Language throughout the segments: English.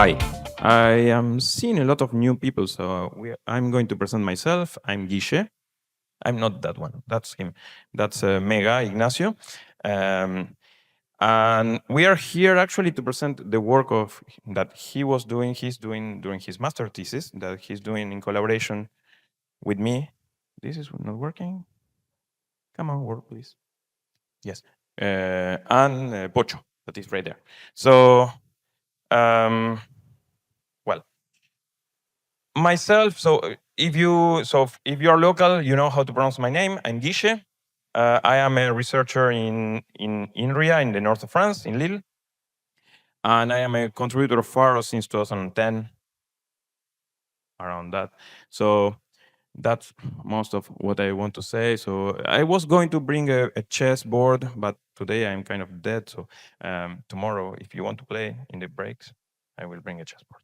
Hi, I am seeing a lot of new people, so I'm going to present myself. I'm Guille. I'm not that one. That's him. That's Mega Ignacio. Um, and we are here actually to present the work of that he's doing during his master thesis that he's doing in collaboration with me. This is not working. Come on, work, please. Yes. And Pocho, that is right there. So, um, well, myself. If you are local, you know how to pronounce my name. I'm Guille. I am a researcher in INRIA in the north of France, in Lille, and I am a contributor of Faro since 2010, around that. So that's most of what I want to say. So I was going to bring a chess board, but today I'm kind of dead. So tomorrow, if you want to play in the breaks, I will bring a chess board.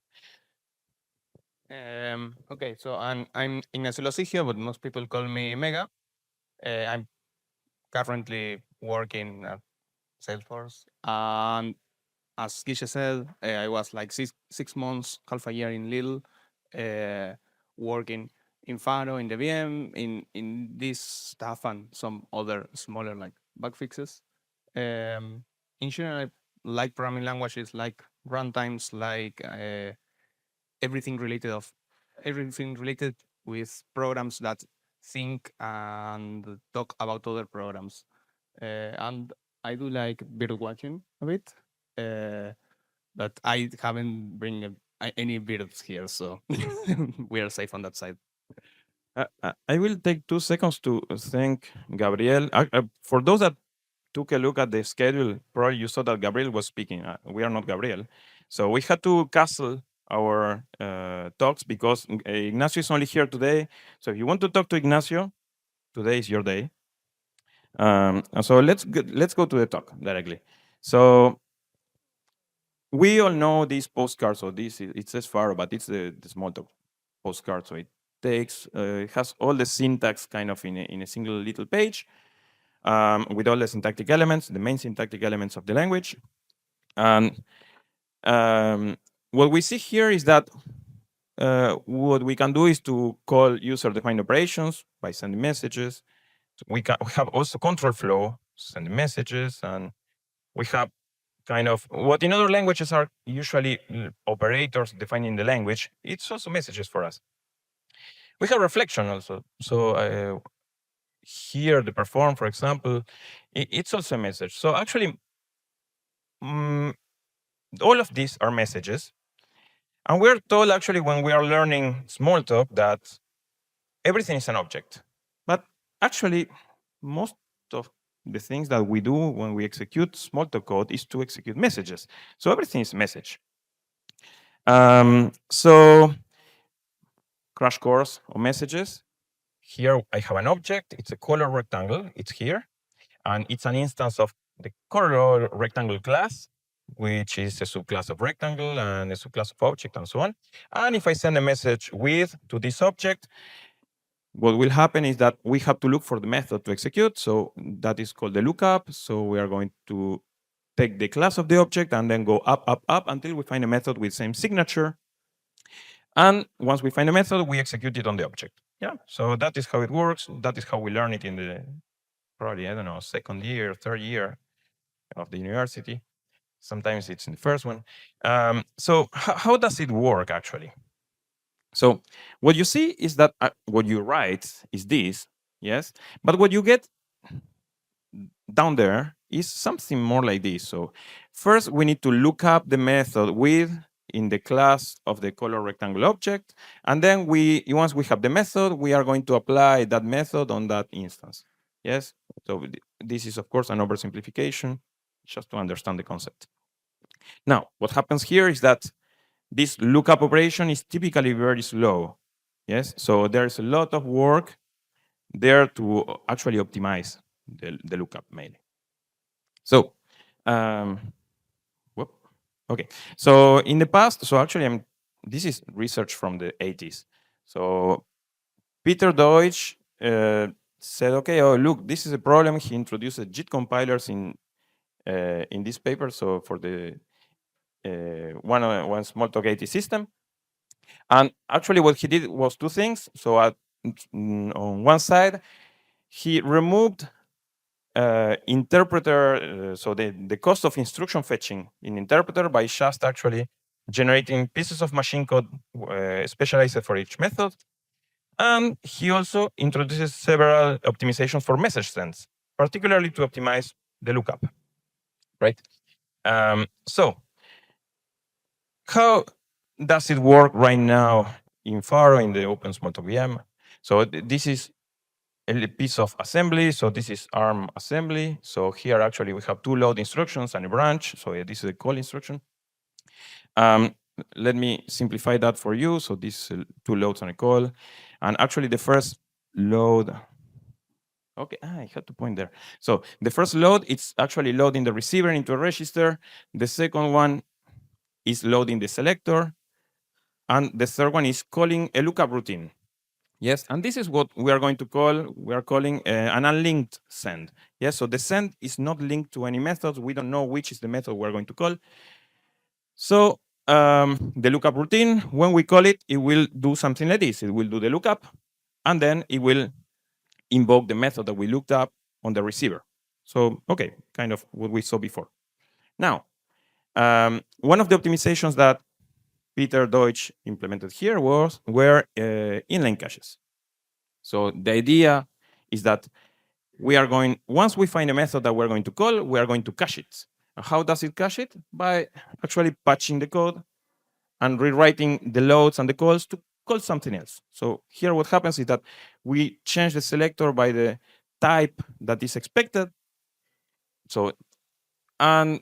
Okay, so I'm Ignacio Losiggio, but most people call me Mega. I'm currently working at Salesforce, and as Gisha said, I was like six months, half a year in Lille, working in Faro, in the VM, in this stuff and some other smaller like bug fixes. In general, I like programming languages, like runtimes, like everything related of everything related with programs that think and talk about other programs. And I do like bird watching a bit, but I haven't bring any birds here, so we are safe on that side. I will take 2 seconds to thank Gabriel. For those that took a look at the schedule, probably you saw that Gabriel was speaking. We are not Gabriel. So we had to cancel our talks because Ignacio is only here today. So if you want to talk to Ignacio, today is your day. And so let's go to the talk directly. So we all know these postcards. So it says Faro, but it's the Smalltalk postcard. So it has all the syntax kind of in a single little page with all the syntactic elements, the main syntactic elements of the language. And what we see here is that what we can do is to call user-defined operations by sending messages. We have also control flow, sending messages, and we have kind of what in other languages are usually operators defining the language. It's also messages for us. We have reflection also. So here the perform, for example, it's also a message. So actually, all of these are messages. And we're told actually when we are learning Smalltalk that everything is an object. But actually, most of the things that we do when we execute Smalltalk code is to execute messages. So everything is message. So crash course of messages. Here I have an object. It's a color rectangle. It's here. And it's an instance of the color rectangle class, which is a subclass of rectangle and a subclass of object and so on. And if I send a message with to this object, what will happen is that we have to look for the method to execute. So that is called the lookup. So we are going to take the class of the object and then go up, up, up until we find a method with same signature. And once we find a method, we execute it on the object. Yeah. So that is how it works. That is how we learn it in the probably, I don't know, second year, third year of the university. Sometimes it's in the first one. So how does it work actually? So what you see is that what you write is this, yes? But what you get down there is something more like this. So first we need to look up the method with in the class of the color rectangle object. And then once we have the method, we are going to apply that method on that instance. Yes? So this is of course an oversimplification, just to understand the concept. Now, what happens here is that this lookup operation is typically very slow. Yes, so there's a lot of work there to actually optimize the lookup mainly. So, whoop, okay. So in the past, so actually, this is research from the 80s. So Peter Deutsch said, okay, oh look, this is a problem. He introduced JIT compilers in this paper. So for the one Smalltalk 80 system. And actually, what he did was two things. So on one side, he removed interpreter, so the cost of instruction fetching in interpreter by just actually generating pieces of machine code specialized for each method. And he also introduces several optimizations for message sends, particularly to optimize the lookup, right? So how does it work right now in Faro in the Open Smalltalk VM? So this is a piece of assembly. So this is ARM assembly. So here actually we have two load instructions and a branch. So this is a call instruction. Let me simplify that for you. So these two loads and a call. And actually the first load, okay, I had to point there. So the first load, it's actually loading the receiver into a register. The second one is loading the selector. And the third one is calling a lookup routine. Yes, and this is what we are going to call, we are calling an unlinked send. Yes, so the send is not linked to any methods. We don't know which is the method we're going to call. So the lookup routine, when we call it, it will do something like this. It will do the lookup, and then it will invoke the method that we looked up on the receiver. So, okay, kind of what we saw before. Now, one of the optimizations that Peter Deutsch implemented here were inline caches. So the idea is that we are going, once we find a method that we're going to call, we are going to cache it. And how does it cache it? By actually patching the code and rewriting the loads and the calls to call something else. So here what happens is that we change the selector by the type that is expected. So, and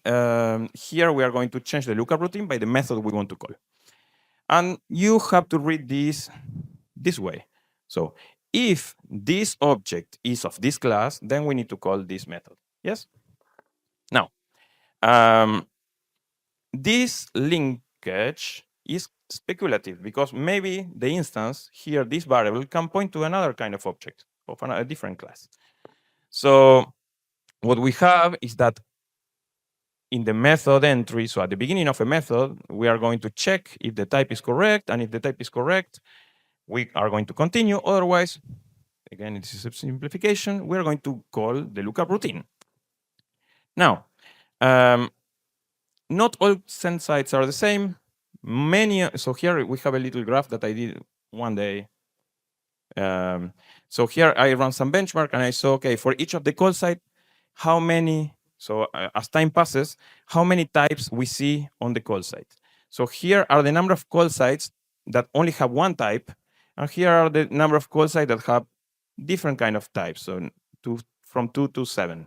here we are going to change the lookup routine by the method we want to call. And you have to read this way. So if this object is of this class, then we need to call this method. Yes? Now, this linkage is speculative because maybe the instance here, this variable, can point to another kind of object of a different class. So what we have is that in the method entry, so at the beginning of a method, we are going to check if the type is correct, and if the type is correct, we are going to continue. Otherwise, again, this is a simplification, we're going to call the lookup routine. Now, not all send sites are the same. So here we have a little graph that I did one day. So here I run some benchmark and I saw, okay, for each of the call site, how many, so as time passes, how many types we see on the call site. So here are the number of call sites that only have one type, and here are the number of call sites that have different kind of types, so from 2 to 7.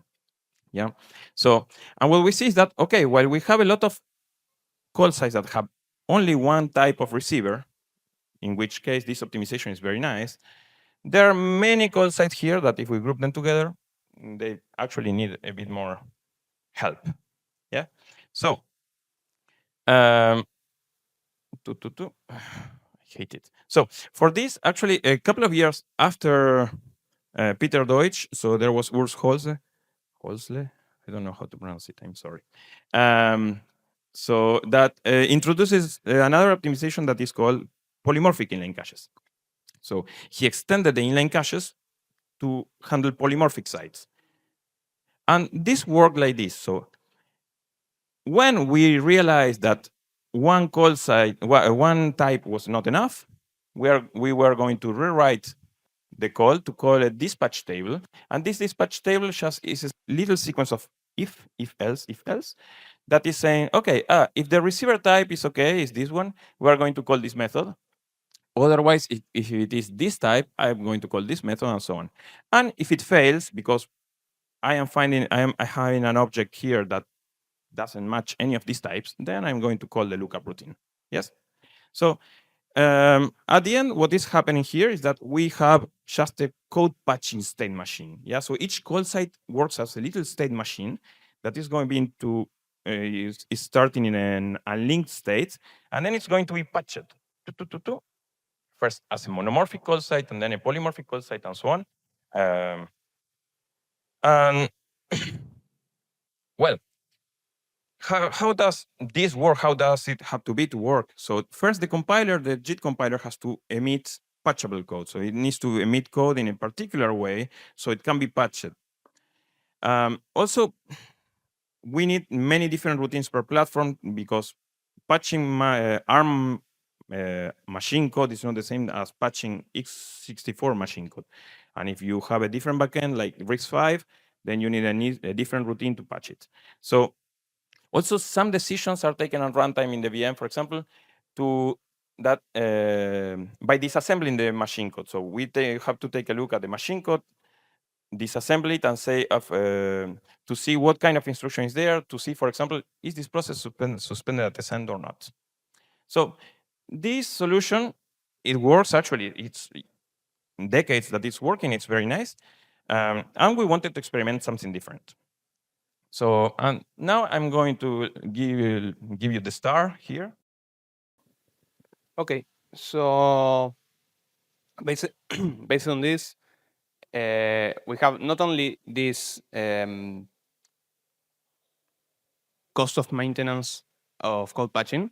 Yeah. So, and what we see is that, okay, while we have a lot of call sites that have only one type of receiver, in which case this optimization is very nice, there are many call sites here that if we group them together, they actually need a bit more help. Yeah. So, I hate it. So for this, actually, a couple of years after Peter Deutsch, so there was Urs Holzle, I don't know how to pronounce it, I'm sorry. So that introduces another optimization that is called polymorphic inline caches. So he extended the inline caches to handle polymorphic sites. And this worked like this. So when we realized that one call site, one type was not enough, we were going to rewrite the call to call a dispatch table. And this dispatch table just is a little sequence of if else, that is saying, okay, if the receiver type is okay, is this one, we're going to call this method. Otherwise, if it is this type, I'm going to call this method and so on. And if it fails, because I am having an object here that doesn't match any of these types, then I'm going to call the lookup routine. Yes? So at the end, what is happening here is that we have just a code patching state machine. Yeah, so each call site works as a little state machine that is going to be into is starting in an unlinked state, and then it's going to be patched. First as a monomorphic call site, and then a polymorphic call site, and so on. And well, how does this work? How does it have to be to work? So first, the compiler, the JIT compiler, has to emit patchable code. So it needs to emit code in a particular way so it can be patched. Also, we need many different routines per platform because patching my ARM machine code is not the same as patching x64 machine code. And if you have a different backend like RISC-V, then you need a different routine to patch it. So also some decisions are taken at runtime in the VM, for example, to that by disassembling the machine code. So we have to take a look at the machine code, disassemble it and say to see what kind of instruction is there, to see, for example, is this process suspended at the end or not. So this solution, it works actually. It's decades that it's working. It's very nice. And we wanted to experiment something different. So now I'm going to give you the star here. Okay, so based based on this, we have not only this cost of maintenance of code patching,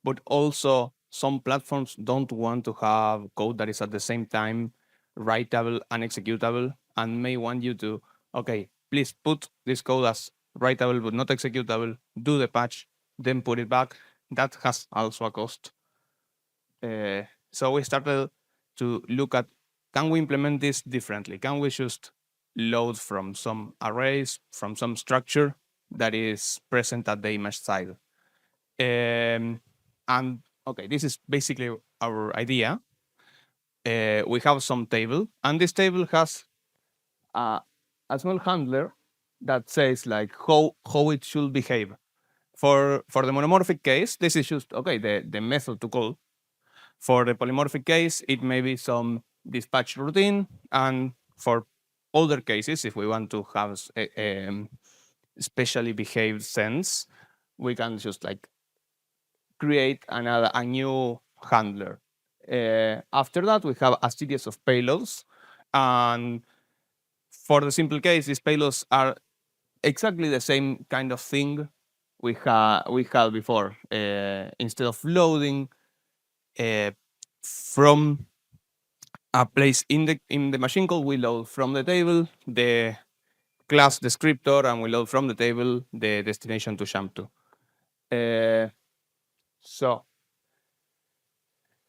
but also some platforms don't want to have code that is at the same time writable and executable, and may want you to, okay, please put this code as writable but not executable, do the patch, then put it back. That has also a cost. So we started to look at, can we implement this differently? Can we just load from some arrays, from some structure that is present at the image side? And okay, this is basically our idea. We have some table, and this table has a small handler that says like how it should behave. For the monomorphic case, this is just okay, the method to call. For the polymorphic case, it may be some dispatch routine, and for other cases, if we want to have a specially behaved sense, we can just like create a new handler. After that, we have a series of payloads, and for the simple case, these payloads are exactly the same kind of thing we had before. Instead of loading from a place in the machine code, we load from the table the class descriptor, and we load from the table the destination to jump to. So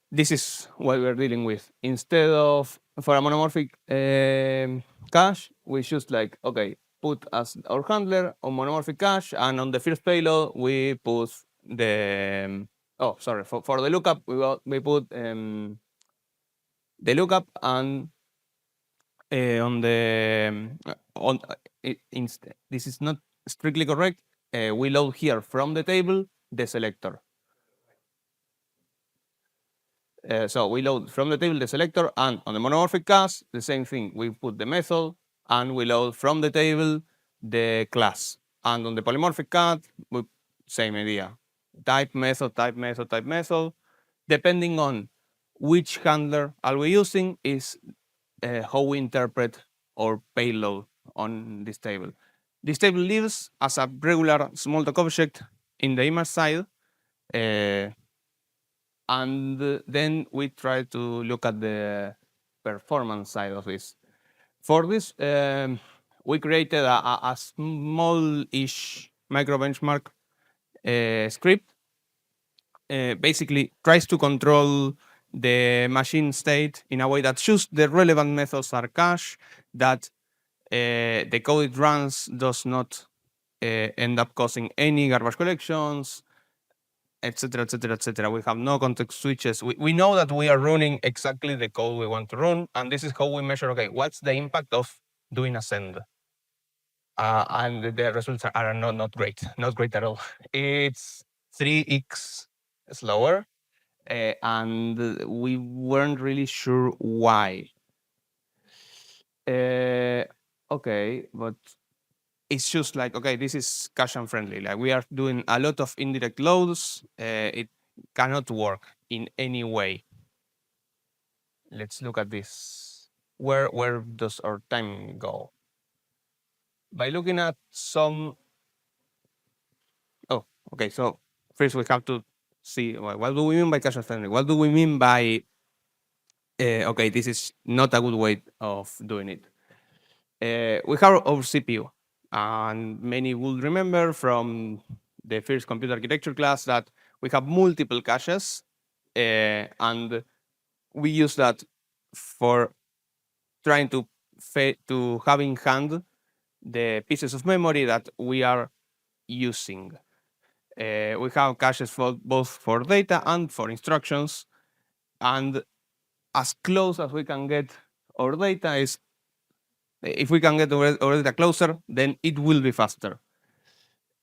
this is what we're dealing with. Instead of for a monomorphic cache, we just like, okay, put as our handler on monomorphic cache, and on the first payload we put the oh sorry, for the lookup we put the lookup, and on the on this is not strictly correct. We load here from the table the selector. So we load from the table the selector, and on the monomorphic cache, the same thing. We put the method, and we load from the table the class. And on the polymorphic cache, we same idea. Type method, type method, type method. Depending on which handler are we using is how we interpret our payload on this table. This table lives as a regular Smalltalk object in the image side. And then we try to look at the performance side of this. For this, we created a small-ish micro benchmark script. Basically, tries to control the machine state in a way that just the relevant methods are cached, that the code it runs does not end up causing any garbage collections, etc., etc., etc. We have no context switches. We know that we are running exactly the code we want to run, and this is how we measure, okay, what's the impact of doing a send? And the results are not great, not great at all. It's 3x slower, and we weren't really sure why. Okay, but it's just like, okay, this is cache unfriendly. Like we are doing a lot of indirect loads. It cannot work in any way. Let's look at this. Where does our time go? By looking at some. Oh, Okay, so first we have to see what do we mean by cache friendly? What do we mean by okay, this is not a good way of doing it. We have our CPU, and many will remember from the first computer architecture class that we have multiple caches, and we use that for trying to have in hand the pieces of memory that we are using. We have caches for both for data and for instructions, and as close as we can get our data is, if we can get our data closer, then it will be faster.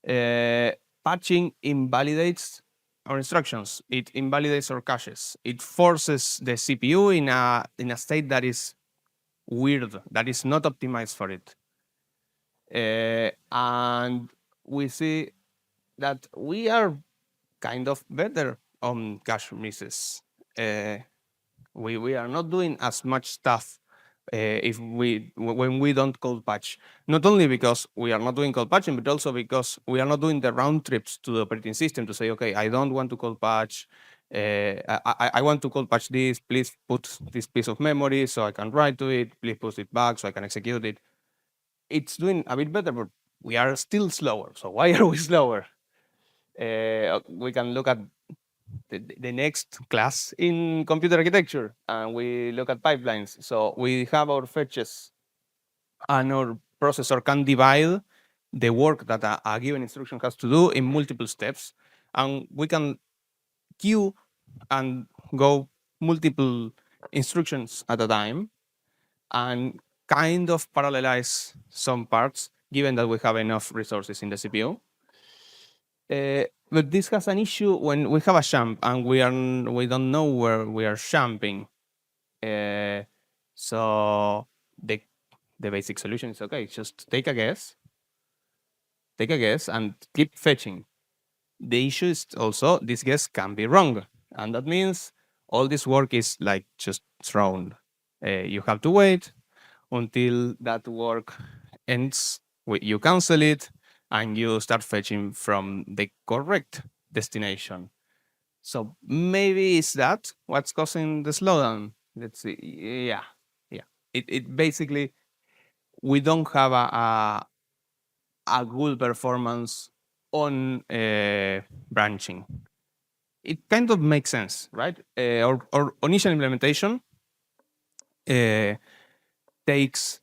Patching invalidates our instructions. It invalidates our caches. It forces the CPU in a state that is weird, that is not optimized for it. And we see that we are kind of better on cache misses. We are not doing as much stuff if when we don't cold patch. Not only because we are not doing cold patching, but also because we are not doing the round trips to the operating system to say, okay, I don't want to cold patch. I want to cold patch this. Please put this piece of memory so I can write to it. Please push it back so I can execute it. It's doing a bit better, but we are still slower. So why are we slower? We can look at the next class in computer architecture, and we look at pipelines. So we have our fetches, and our processor can divide the work that a given instruction has to do in multiple steps, and we can queue and go multiple instructions at a time and kind of parallelize some parts given that we have enough resources in the CPU. But this has an issue when we have a jump and we don't know where we are jumping. So the basic solution is okay. Just take a guess, and keep fetching. The issue is also this guess can be wrong, and that means all this work is like just thrown. You have to wait until that work ends. You cancel it, and you start fetching from the correct destination. So maybe it's that what's causing the slowdown. Let's see. Yeah, yeah. It basically we don't have a good performance on branching. It kind of makes sense, right? Our initial implementation takes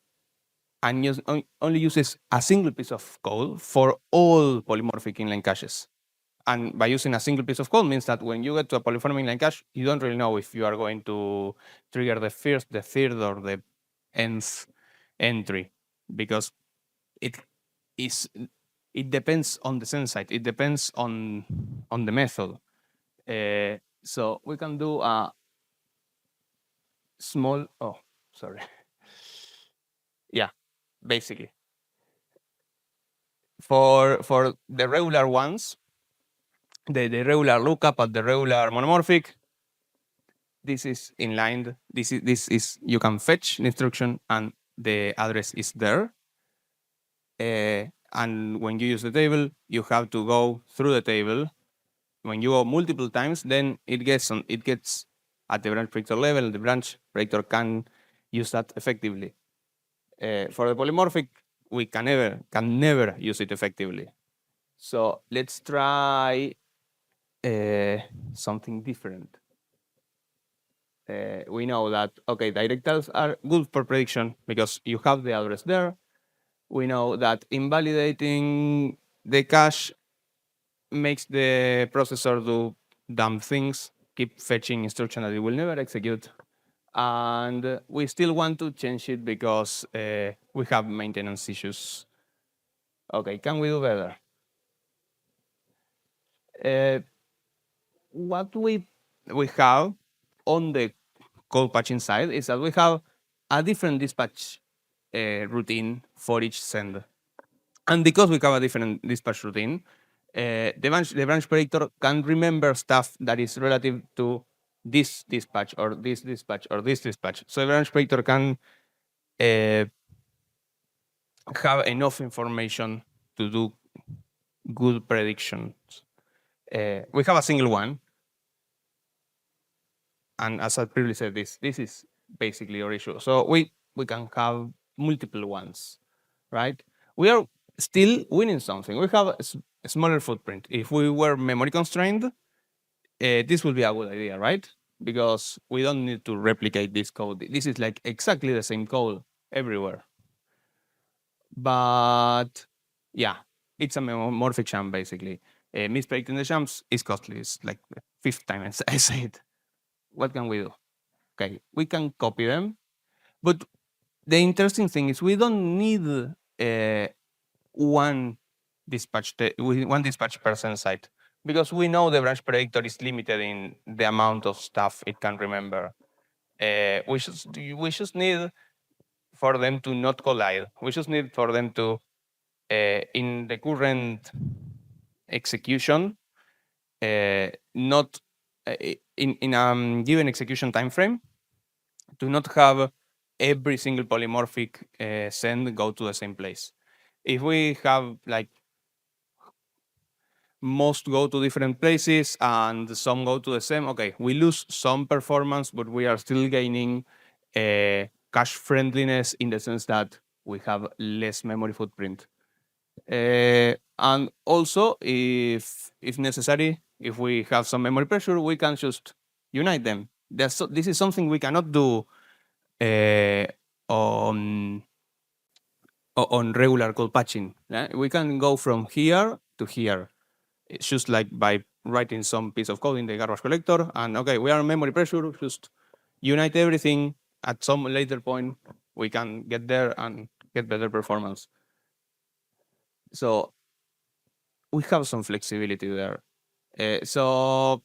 and only uses a single piece of code for all polymorphic inline caches. And by using a single piece of code means that when you get to a polymorphic inline cache, you don't really know if you are going to trigger the first, the third, or the nth entry, because it is it depends on the sense site. It depends on the method. So we can do a small. Oh, sorry. Yeah, basically for the regular ones, the regular lookup at the regular monomorphic. This is inline. This is you can fetch an instruction and the address is there. And when you use the table, you have to go through the table. When you go multiple times, then it gets at the branch predictor level. The branch predictor can use that effectively. For the polymorphic, we can never use it effectively. So let's try something different. We know that, okay, directals are good for prediction because you have the address there. We know that invalidating the cache makes the processor do dumb things, keep fetching instruction that it will never execute. And we still want to change it because we have maintenance issues. Okay, can we do better? What we have on the code patching side is that we have a different dispatch routine for each send. And because we have a different dispatch routine, the branch predictor can remember stuff that is relative to this dispatch or this dispatch or this dispatch. So the branch predictor can have enough information to do good predictions. We have a single one, and as I previously said, this is basically our issue. So we can have multiple ones, right? We are still winning something. We have a smaller footprint. If we were memory constrained, this would be a good idea, right? Because we don't need to replicate this code. This is like exactly the same code everywhere. But yeah, it's a morphic jump basically. Mispredicting the jumps is costly. It's like the fifth time I say it. What can we do? Okay, we can copy them, but the interesting thing is we don't need one one dispatch person site because we know the branch predictor is limited in the amount of stuff it can remember. We just need for them to not collide. We just need for them to in the current execution, not in a given execution time frame, to not have every single polymorphic send go to the same place. If we have like most go to different places and some go to the same, okay, we lose some performance, but we are still gaining cache friendliness in the sense that we have less memory footprint. And also, if necessary, if we have some memory pressure, we can just unite them. This is something we cannot do uh, on on regular code patching. We can go from here to here. It's just like by writing some piece of code in the garbage collector, and okay, we are memory pressure. Just unite everything. At some later point, we can get there and get better performance. So we have some flexibility there. So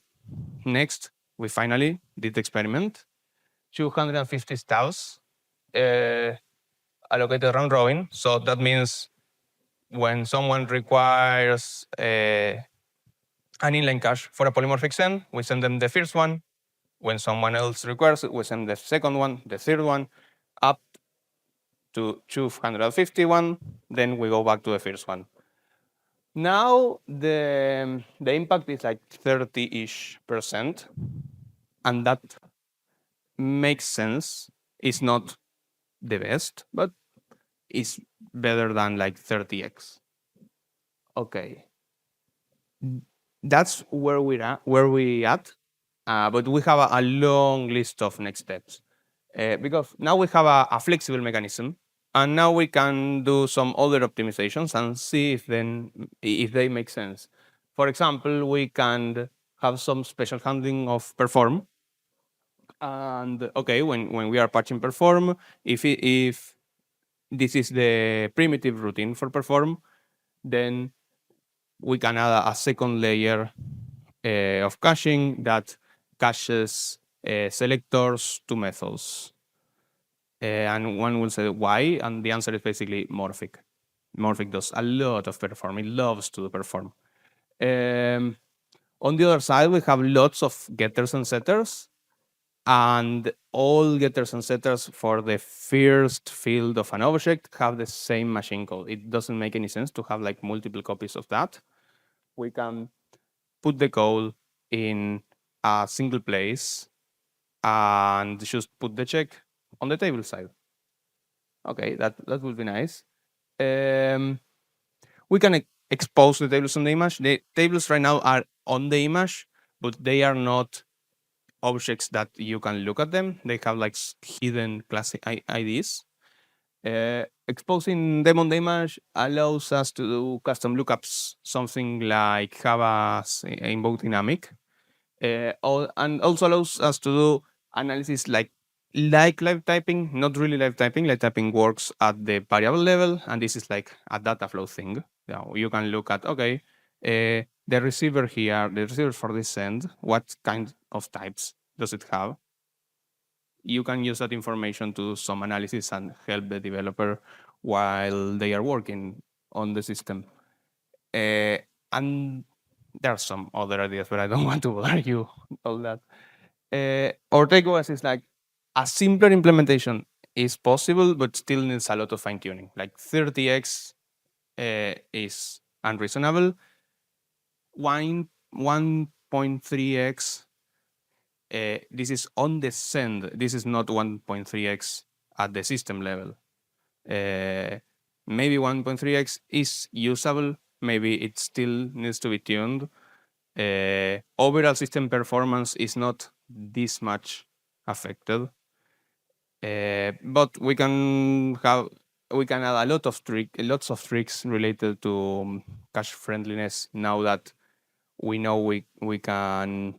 next, we finally did the experiment. 250 staffs allocated round robin. So that means when someone requires an inline cache for a polymorphic send, we send them the first one. When someone else requires it, we send the second one, the third one, up to 251. Then we go back to the first one. Now the impact is like 30-ish%, and that makes sense. It's not the best, but it's better than like 30x. Okay, that's where we're at. But we have a long list of next steps because now we have a flexible mechanism, and now we can do some other optimizations and see if they make sense. For example, we can have some special handling of perform. And okay, when we are patching perform, if this is the primitive routine for perform, then we can add a second layer of caching that caches selectors to methods. And one will say why, and the answer is basically morphic. Morphic does a lot of perform. It loves to do perform. On the other side, we have lots of getters and setters, and all getters and setters for the first field of an object have the same machine code. It doesn't make any sense to have like multiple copies of that. We can put the code in a single place and just put the check on the table side. Okay, that would be nice. We can expose the tables on the image. The tables right now are on the image, but they are not objects that you can look at them. They have like hidden class IDs. Exposing them on the image allows us to do custom lookups, something like have a invoke dynamic, and also allows us to do analysis like live typing, not really live typing. Live typing works at the variable level, and this is like a data flow thing. You can look at, okay, the receiver here, the receiver for this send, what kind of types does it have? You can use that information to do some analysis and help the developer while they are working on the system. And there are some other ideas, but I don't want to bother you all that. Our takeaways is like a simpler implementation is possible, but still needs a lot of fine tuning. Like 30x is unreasonable. One 1.3x. This is on the send. This is not 1.3x at the system level. Maybe 1.3x is usable. Maybe it still needs to be tuned. Overall system performance is not this much affected. But we can add a lot of lots of tricks related to cache friendliness now that we know we can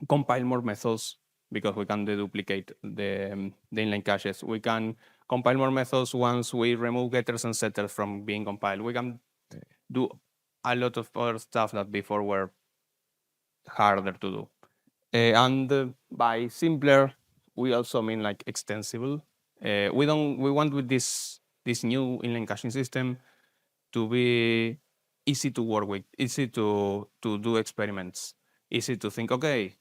compile more methods because we can deduplicate the inline caches. We can compile more methods once we remove getters and setters from being compiled. We can do a lot of other stuff that before were harder to do. And by simpler, we also mean like extensible. We want with this new inline caching system to be easy to work with, easy to do experiments, easy to think, okay,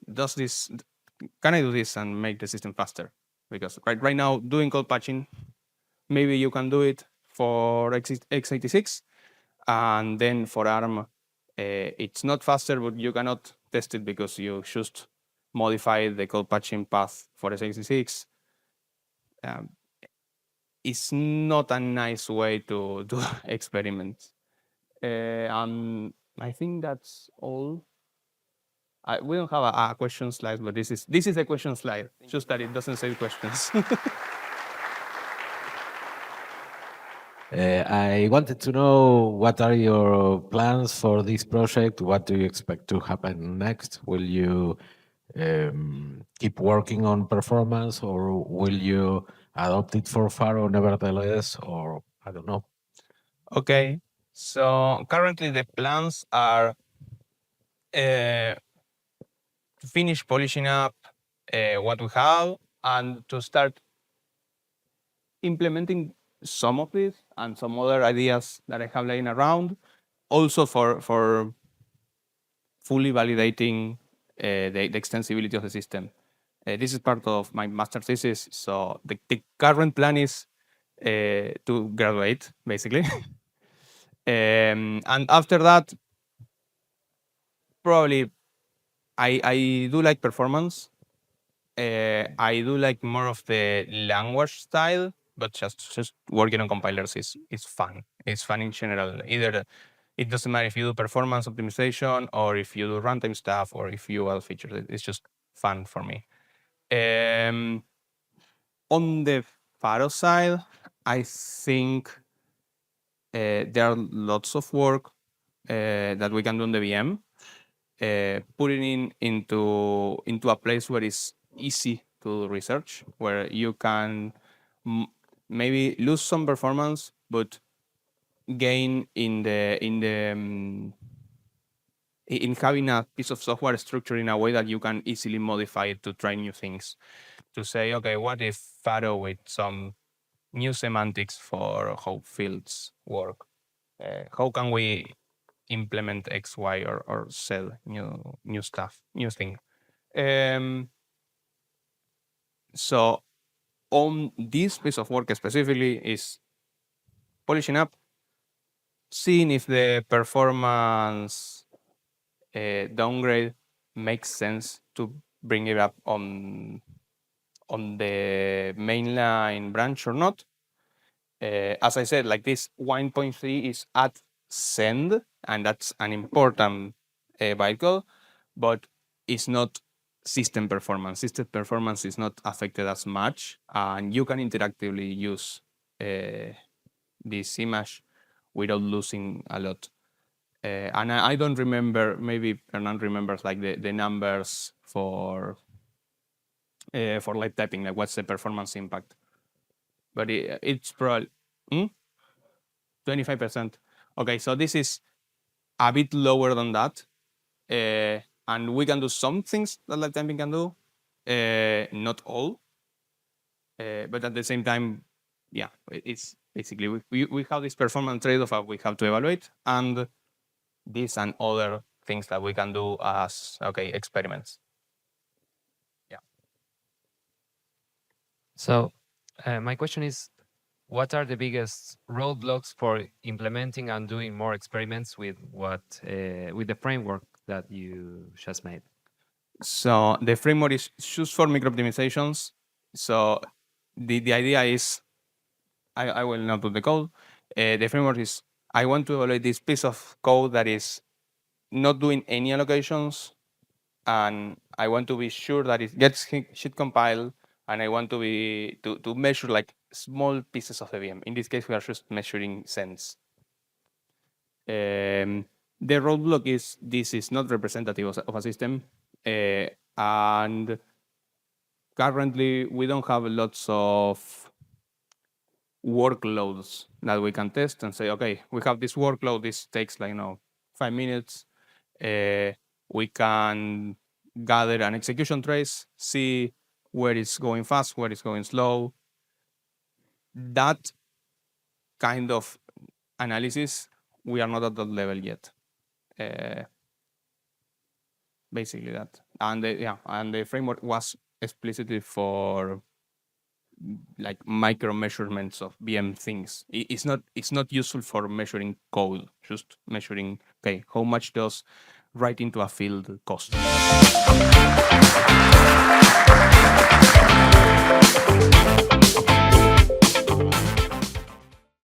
can I do this and make the system faster? Because right now doing code patching, maybe you can do it for x86, and then for ARM, it's not faster, but you cannot test it because you just modify the code patching path for x86. It's not a nice way to do experiments. I think that's all. We don't have a question slide, but this is a question slide. Just that it doesn't say questions. I wanted to know what are your plans for this project? What do you expect to happen next? Will you keep working on performance, or will you adopt it for Faro nevertheless, or I don't know? Okay, so currently the plans are to finish polishing up what we have and to start implementing some of this and some other ideas that I have laying around. Also for fully validating the extensibility of the system. This is part of my master thesis. So the current plan is to graduate, basically. And after that, probably I do like performance. I do like more of the language style, but just working on compilers is fun. It's fun in general. Either it doesn't matter if you do performance optimization or if you do runtime stuff or if you add features. It's just fun for me. On the Faro side, I think there are lots of work that we can do on the VM. Putting into a place where it's easy to do research, where you can maybe lose some performance, but gain in having a piece of software structured in a way that you can easily modify it to try new things. To say, okay, what if Faro with some new semantics for how fields work? How can we implement X, Y, or Z new stuff, new thing? So on this piece of work specifically is polishing up, seeing if the performance downgrade makes sense to bring it up on the mainline branch or not. As I said, like this 1.3 is at send, and that's an important bytecode, but it's not system performance. System performance is not affected as much, and you can interactively use this image without losing a lot. And I don't remember, maybe Hernan remembers like the numbers for light typing, like what's the performance impact. But it's probably 25%. Okay, so this is a bit lower than that. And we can do some things that light typing can do, not all. But at the same time, yeah, it's basically we have this performance trade-off that we have to evaluate, and this and other things that we can do as experiments. Yeah. So my question is, what are the biggest roadblocks for implementing and doing more experiments with with the framework that you just made? So the framework is just for micro optimizations. So the idea is, I will not do the code. The framework is, I want to evaluate this piece of code that is not doing any allocations, and I want to be sure that it gets shit compiled, and I want to be to measure like small pieces of the VM. In this case, we are just measuring cents. The roadblock is this is not representative of a system, and currently we don't have lots of workloads that we can test and say, okay, we have this workload. This takes 5 minutes. We can gather an execution trace, see where it's going fast, where it's going slow. That kind of analysis, we are not at that level yet. Basically that, and the framework was explicitly for like micro measurements of VM things. It's not useful for measuring code, just measuring, okay, how much does write into a field cost.